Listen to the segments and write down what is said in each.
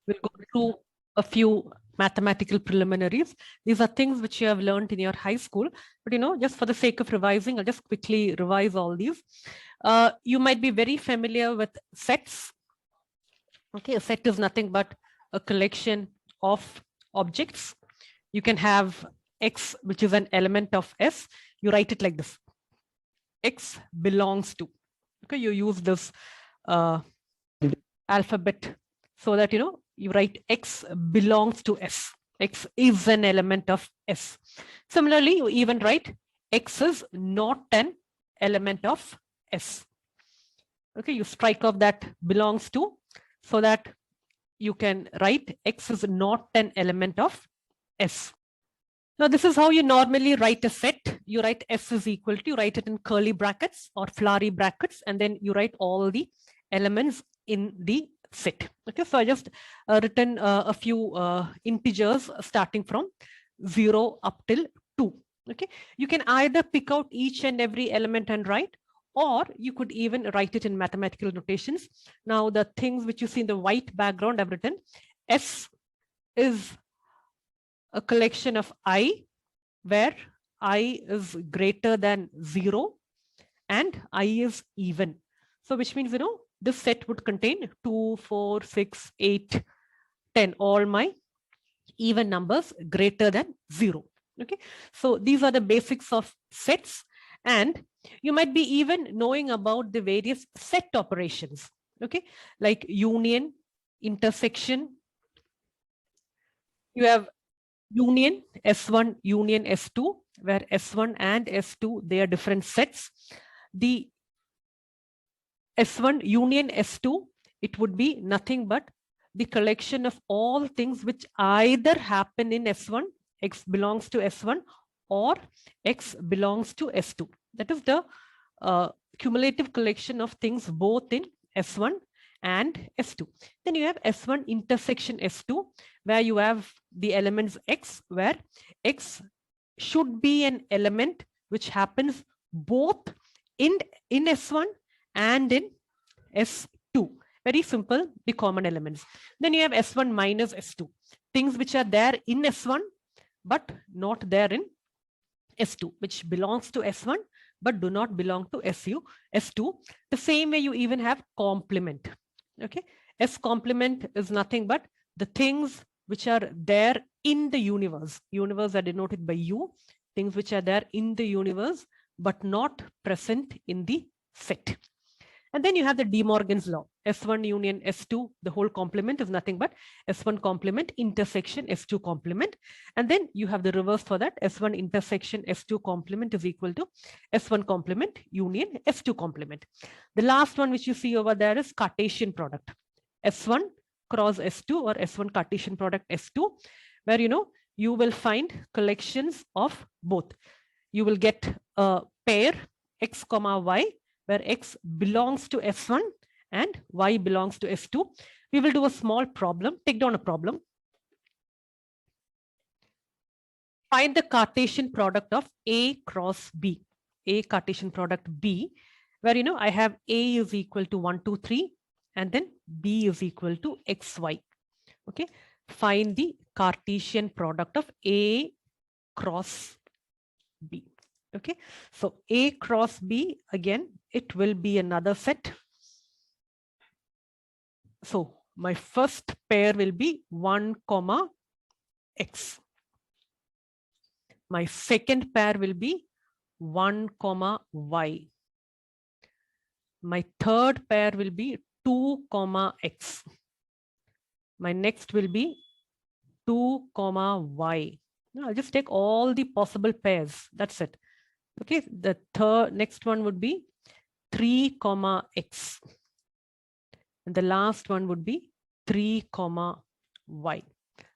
We'll go through a few mathematical preliminaries. These are things which you have learned in your high school, but just for the sake of revising, I'll just quickly revise all these. You might be very familiar with sets. Okay, a set is nothing but a collection of objects. You can have X, which is an element of S. You write it like this. X belongs to. Okay, you use this alphabet so that you write X belongs to S. X is an element of S. Similarly, you even write X is not an element of S. Okay, you strike off that belongs to so that you can write X is not an element of S. Now, this is how you normally write a set. You write S is equal to, you write it in curly brackets or flowery brackets, and then you write all the elements in the set. Okay, so I just written a few integers starting from 0 up till 2. Okay, you can either pick out each and every element and write, or you could even write it in mathematical notations. Now, the things which you see in the white background, I've written S is a collection of I, where I is greater than 0 and I is even. So which means, this set would contain 2, 4, 6, 8, 10, all my even numbers greater than 0. Okay, so these are the basics of sets, and you might be even knowing about the various set operations. Okay, like union, intersection. You have union, S1, union, S2, where S1 and S2, they are different sets. The S1 union S2, it would be nothing but the collection of all things which either happen in S1, X belongs to S1, or X belongs to S2. That is the cumulative collection of things both in S1 and S2. Then you have S1 intersection S2, where you have the elements X, where X should be an element which happens both in S1 and in S2. Very simple, the common elements. Then you have S1 minus S2, things which are there in S1 but not there in S2, which belongs to S1 but do not belong to S2. The same way you even have complement. Okay, S complement is nothing but the things which are there in the universe. Universe are denoted by U, things which are there in the universe but not present in the set. And then you have the De Morgan's law, S1 union S2, the whole complement is nothing but S1 complement intersection S2 complement. And then you have the reverse for that, S1 intersection S2 complement is equal to S1 complement union S2 complement. The last one which you see over there is Cartesian product, S1 cross S2 or S1 Cartesian product S2, where you will find collections of both. You will get a pair X comma Y, where X belongs to S1 and Y belongs to S2. We will do a small problem. Take down a problem. Find the Cartesian product of A cross B. A Cartesian product B, where I have A is equal to 1, 2, 3, and then B is equal to XY. Okay, find the Cartesian product of A cross B. Okay, so A cross B, again, it will be another set. So my first pair will be 1, X. My second pair will be 1, Y. My third pair will be 2, X. My next will be 2, Y. Now I'll just take all the possible pairs. That's it. Okay, the next one would be 3, X. And the last one would be 3, Y.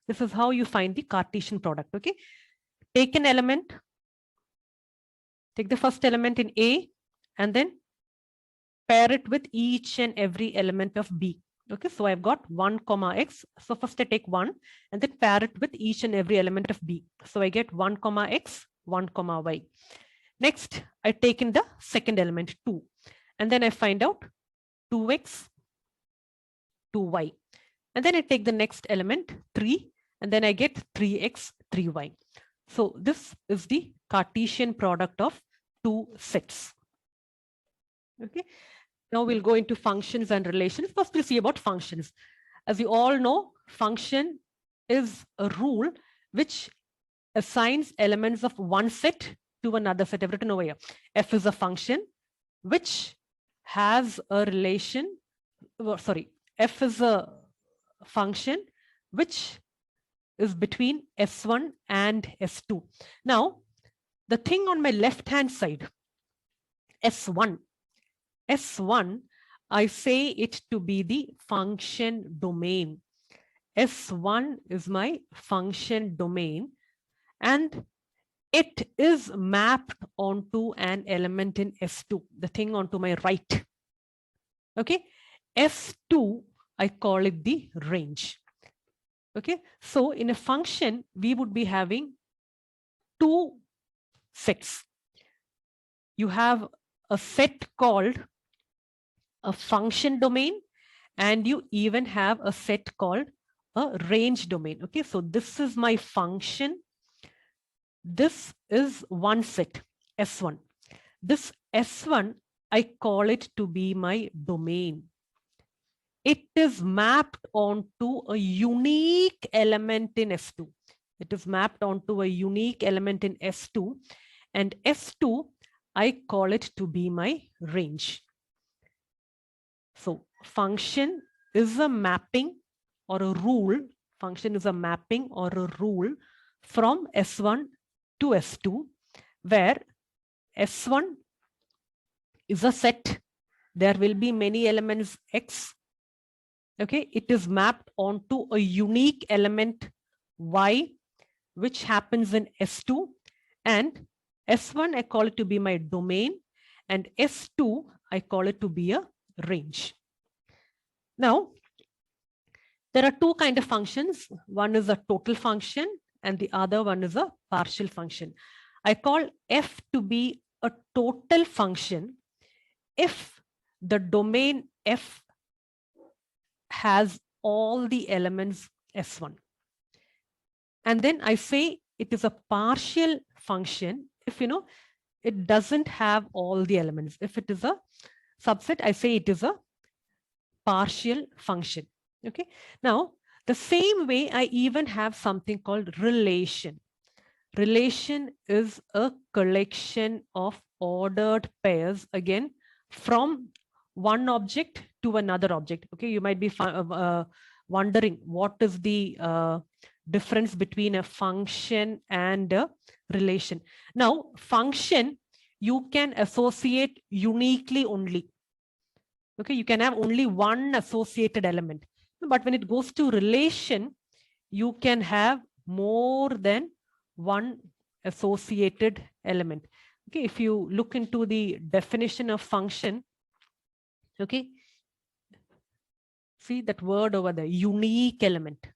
This is how you find the Cartesian product. Okay, take an element, take the first element in A, and then pair it with each and every element of B. Okay, so I've got 1, X. So first I take 1 and then pair it with each and every element of B. So I get 1, X, 1, Y. Next, I take in the second element 2, and then I find out 2X, 2Y. And then I take the next element 3, and then I get 3x, 3y. So this is the Cartesian product of two sets. Okay. Now we'll go into functions and relations. First, we'll see about functions. As you all know, function is a rule which assigns elements of one set to another set. I've written over here. F is a function which has a relation. F is a function which is between S1 and S2. Now, the thing on my left-hand side, S1, I say it to be the function domain. S1 is my function domain, and it is mapped onto an element in S2, the thing onto my right. Okay, S2, I call it the range. Okay, so in a function, we would be having two sets. You have a set called a function domain, and you even have a set called a range domain. Okay, so this is my function. This is one set, S1. This S1, I call it to be my domain. It is mapped onto a unique element in S2. It is mapped onto a unique element in S2, and S2, I call it to be my range. So function is a mapping or a rule. Function is a mapping or a rule from S1 to S2, where S1 is a set. There will be many elements X. Okay, it is mapped onto a unique element Y, which happens in S2, and S1, I call it to be my domain, and S2, I call it to be a range. Now, there are two kinds of functions. One is a total function, and the other one is a partial function. I call F to be a total function if the domain F has all the elements S1. And then I say it is a partial function if, you know, it doesn't have all the elements. If it is a subset, I say it is a partial function. Okay. Now, the same way I even have something called relation. Relation is a collection of ordered pairs, again, from one object to another object. Okay, you might be wondering what is the difference between a function and a relation. Now, function, you can associate uniquely only. Okay, you can have only one associated element. But when it goes to relation, you can have more than one associated element. Okay, if you look into the definition of function, okay, see that word over there, unique element.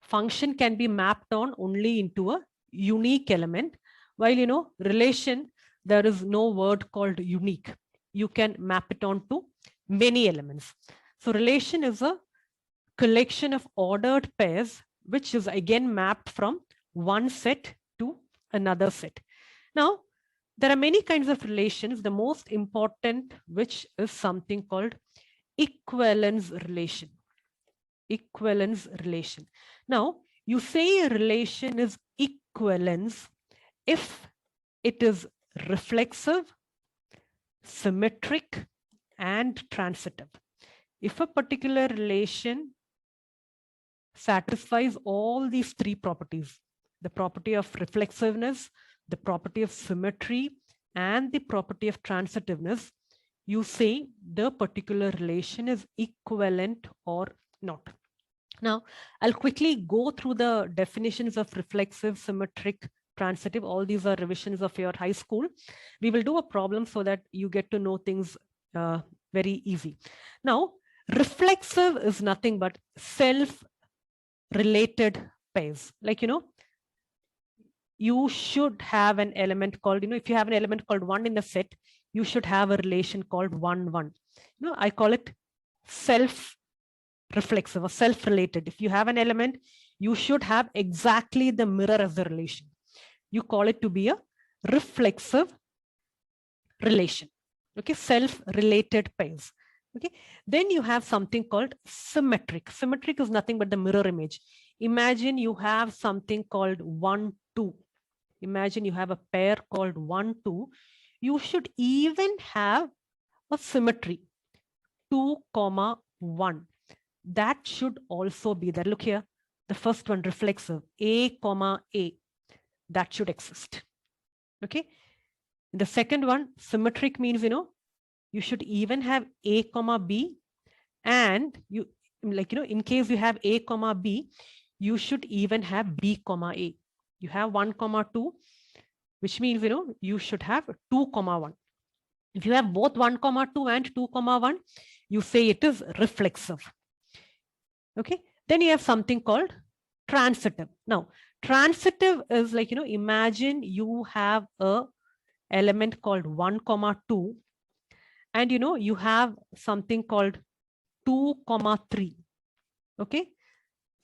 Function can be mapped on only into a unique element, while, you know, relation, there is no word called unique. You can map it onto many elements. So relation is a collection of ordered pairs, which is again mapped from one set to another set. Now, there are many kinds of relations. The most important, which is something called equivalence relation. Equivalence relation. Now, you say a relation is equivalence if it is reflexive, symmetric, and transitive. If a particular relation satisfies all these three properties, the property of reflexiveness, the property of symmetry, and the property of transitiveness, you say the particular relation is equivalent or not. Now, I'll quickly go through the definitions of reflexive, symmetric, transitive. All these are revisions of your high school. We will do a problem so that you get to know things very easy. Now, reflexive is nothing but self-related pairs. Like, you know, you should have an element called, you know, if you have an element called 1 in a set, you should have a relation called 1, 1. You know, I call it self reflexive or self-related. If you have an element, you should have exactly the mirror as the relation. You call it to be a reflexive relation. Okay, self-related pairs. Okay, then you have something called symmetric. Symmetric is nothing but the mirror image. Imagine you have something called 1, 2. Imagine you have a pair called 1, 2. You should even have a symmetry 2, 1. That should also be there. Look here, the first one reflexive A, A. That should exist. Okay. The second one, symmetric means, you should even have A, B, and you, in case you have A, B, you should even have B, A. You have 1, 2, which means, you should have 2, 1. If you have both 1, 2 and 2, 1, you say it is reflexive. Okay. Then you have something called transitive. Now, transitive is like, imagine you have a element called 1, 2, and you have something called 2, 3. Okay.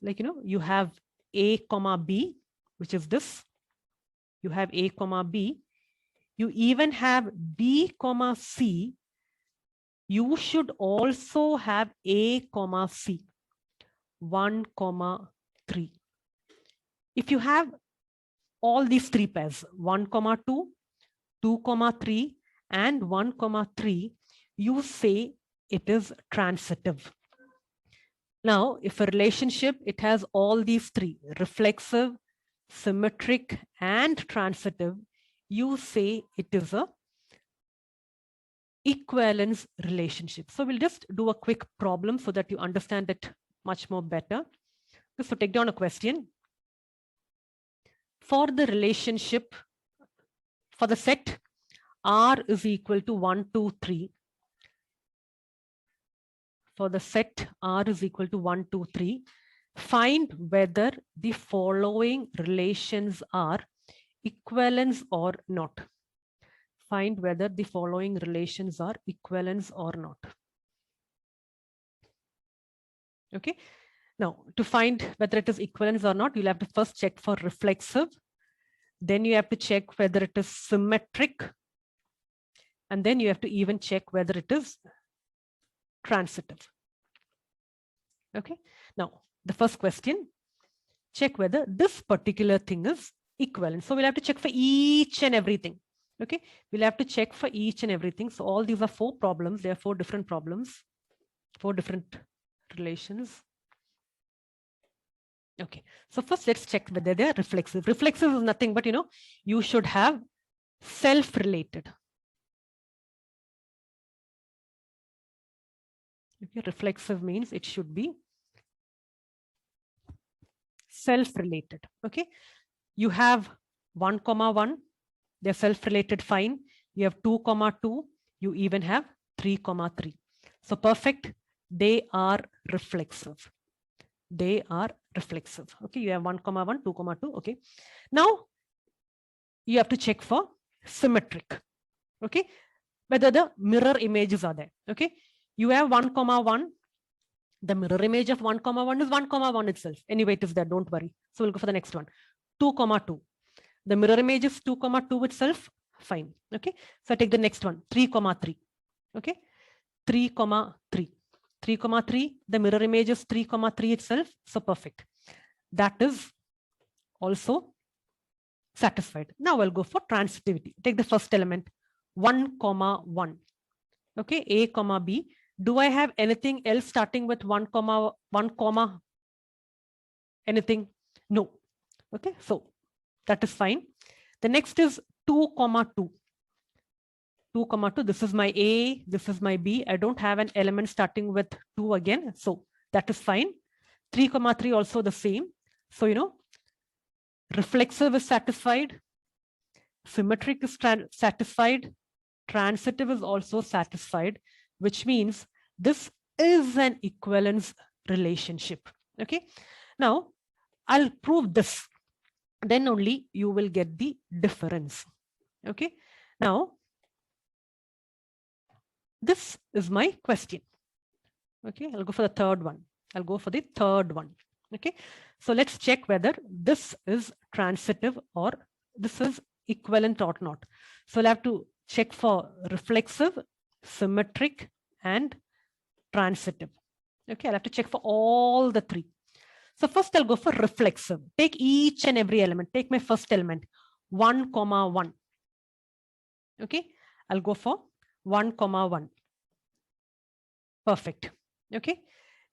Like, you have A, B, which is this. You have A, B. You even have B, C. You should also have A, C. 1, 3. If you have all these three pairs, 1, 2, 2, 3, and 1, 3, you say it is transitive. Now, if a relationship, it has all these three, reflexive, symmetric, and transitive, you say it is a equivalence relationship. So we'll just do a quick problem so that you understand it much more better. So take down a question. For the relationship, for the set R is equal to 1, 2, 3. For the set R is equal to 1, 2, 3, find whether the following relations are equivalence or not. Find whether the following relations are equivalence or not. Okay. Now, to find whether it is equivalence or not, you'll have to first check for reflexive. Then you have to check whether it is symmetric. And then you have to even check whether it is transitive. Okay. Now, the first question, check whether this particular thing is equivalent. So we'll have to check for each and everything. Okay. We'll have to check for each and everything. So all these are 4 problems. There are 4 different problems, 4 different relations. Okay. So first let's check whether they are reflexive. Reflexive is nothing but, you should have self-related. Okay. Reflexive means it should be self-related. Okay. You have 1, 1, they're self-related, fine. You have 2, 2, you even have 3, 3. So perfect. They are reflexive. They are reflexive. Okay. You have 1, 1, 2, 2. Okay. Now you have to check for symmetric. Okay. Whether the mirror images are there. Okay. You have 1, 1. The mirror image of 1, 1 is 1, 1 itself. Anyway, it is there. Don't worry. So we'll go for the next one. 2, 2. The mirror image is 2, 2 itself. Fine. Okay. So I take the next one. 3, 3. Okay. 3, 3. 3, 3. The mirror image is 3, 3 itself. So perfect. That is also satisfied. Now I'll go for transitivity. Take the first element. 1, 1. Okay. A, B. Do I have anything else starting with 1, 1, anything? No. Okay. So that is fine. The next is 2, 2. 2, 2. This is my A. This is my B. I don't have an element starting with 2 again. So that is fine. 3, 3 also the same. So, reflexive is satisfied. Symmetric is satisfied. Transitive is also satisfied, which means this is an equivalence relationship. Okay. Now I'll prove this. Then only you will get the difference. Okay. Now, this is my question. Okay. I'll go for the third one. I'll go for the third one. Okay, so let's check whether this is transitive or this is equivalent or not. So I'll have to check for reflexive, symmetric, and transitive. Okay, I'll have to check for all the three. So first I'll go for reflexive. Take each and every element. Take my first element, 1, 1. Okay, I'll go for 1, 1. Perfect. Okay,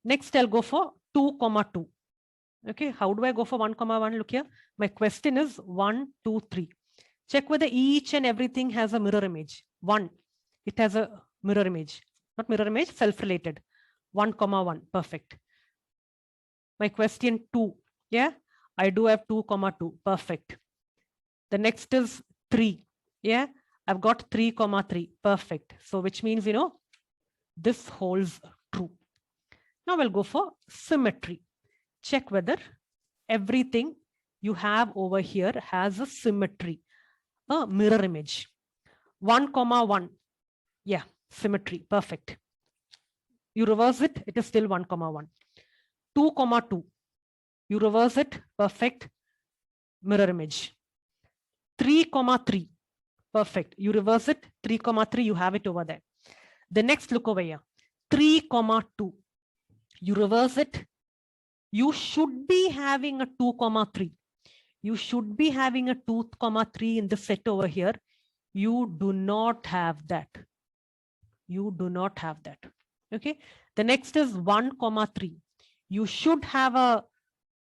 next I'll go for 2, 2. Okay, how do I go for 1, 1? Look here. My question is 1, 2, 3. Check whether each and everything has a mirror image. 1, it has a mirror image. Not mirror image, self-related. 1, 1. Perfect. My question 2. Yeah, I do have 2, 2. Perfect. The next is 3. Yeah, I've got 3, 3. Perfect. So which means, you know, this holds true. Now we'll go for symmetry. Check whether everything you have over here has a symmetry, a mirror image. 1, 1. Yeah, symmetry. Perfect. You reverse it, it is still 1, 1. 2, 2. You reverse it, perfect. Mirror image. 3, 3. Perfect. You reverse it, 3, 3. You have it over there. The next, look over here. 3, 2. You reverse it. You should be having a 2, 3. You should be having a 2, 3 in the set over here. You do not have that. You do not have that. Okay. The next is 1, 3. You should have a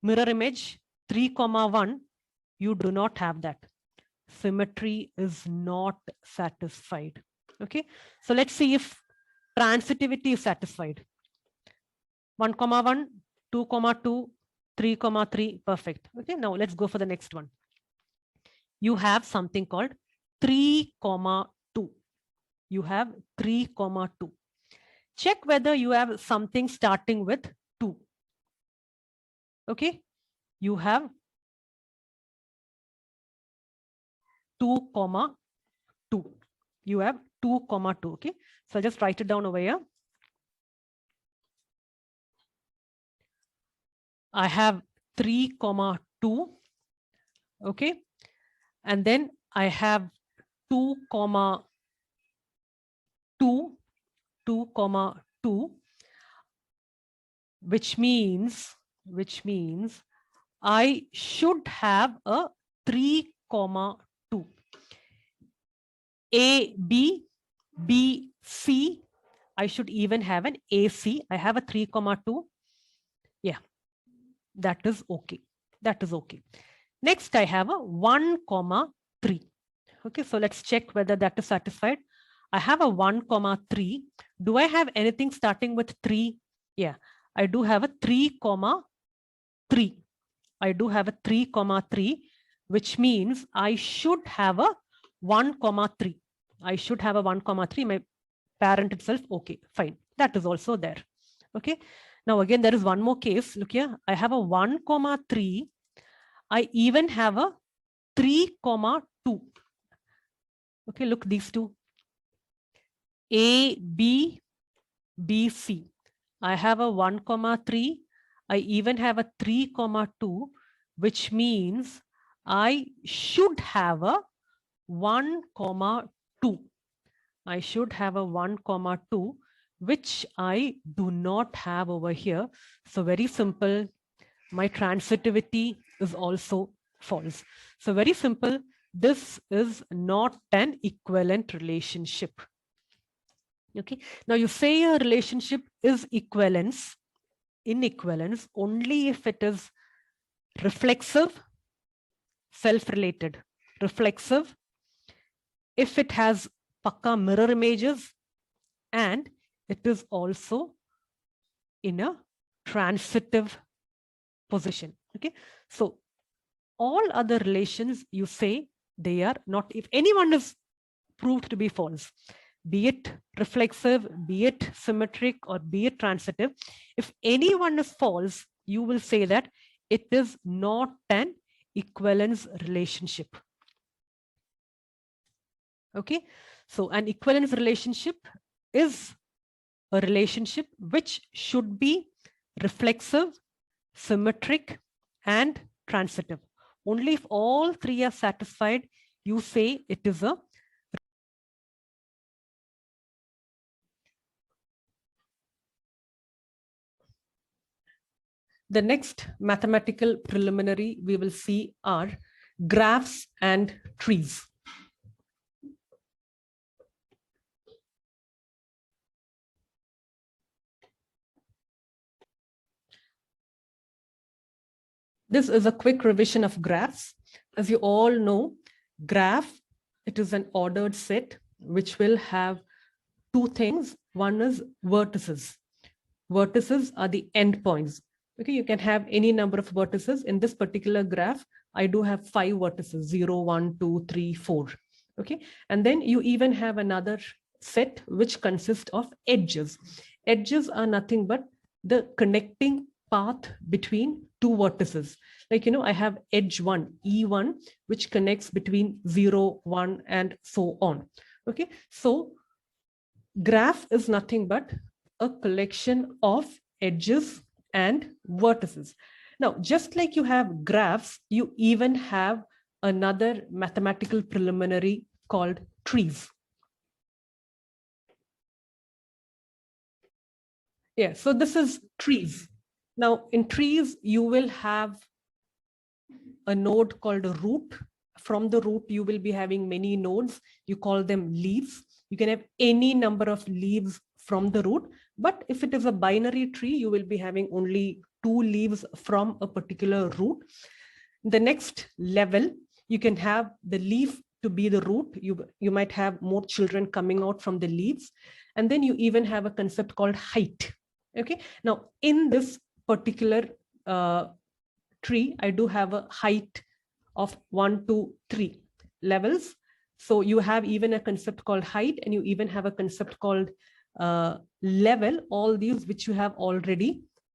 mirror image 3, 1. You do not have that. Symmetry is not satisfied. Okay. So let's see if transitivity is satisfied. 1, 1, 2, 2, 3, 3. Perfect. Okay. Now let's go for the next one. You have something called 3, 2. You have 3, 2. Check whether you have something starting with 2. Okay. You have 2, 2. You have 2, 2. Okay. So I'll just write it down over here. I have 3, 2. Okay. And then I have 2, 2, 2, 2, which means I should have a 3, 2. A, B, B, C. I should even have an AC. I have a 3, 2. Yeah, that is okay. That is okay. Next, I have a 1, 3. Okay, so let's check whether that is satisfied. I have a 1, 3. Do I have anything starting with 3? Yeah, I do have a 3, 3. I do have a 3, 3, which means I should have a 1, 3. I should have a 1, 3. My parent itself. Okay, fine. That is also there. Okay. Now again, there is one more case. Look here. I have a 1, 3. I even have a 3, 2. Okay, look, these two. A, B, B, C. I have a 1, 3. I even have a 3, 2, which means I should have a 1, 2. I should have a 1, 2, which I do not have over here. So very simple. My transitivity is also false. So very simple. This is not an equivalent relationship. Okay. Now you say a relationship is equivalence, inequivalence only if it is reflexive, self-related. Reflexive if it has pakka mirror images, and it is also in a transitive position. Okay, so all other relations you say they are not, if anyone is proved to be false, be it reflexive, be it symmetric, or be it transitive, if anyone is false, you will say that it is not an equivalence relationship. Okay, so an equivalence relationship is a relationship which should be reflexive, symmetric, and transitive. Only if all three are satisfied, you say it is a The next mathematical preliminary we will see are graphs and trees. This is a quick revision of graphs. As you all know, graph, it is an ordered set which will have two things. One is vertices. Vertices are the endpoints. Okay, you can have any number of vertices. In this particular graph, I do have 5 vertices, 0, 1, 2, 3, 4. Okay, and then you even have another set which consists of edges. Edges are nothing but the connecting path between two vertices. Like, I have edge 1, E1, which connects between 0, 1, and so on. Okay, so graph is nothing but a collection of edges and vertices. Now, just like you have graphs, you even have another mathematical preliminary called trees. Yeah, so this is trees. Now, in trees, you will have a node called a root. From the root, you will be having many nodes. You call them leaves. You can have any number of leaves from the root. But if it is a binary tree, you will be having only 2 leaves from a particular root. The next level, you can have the leaf to be the root. You might have more children coming out from the leaves. And then you even have a concept called height. Okay. Now, in this particular tree, I do have a height of 1, 2, 3 levels. So you have even a concept called height, and you even have a concept called level, all these which you have already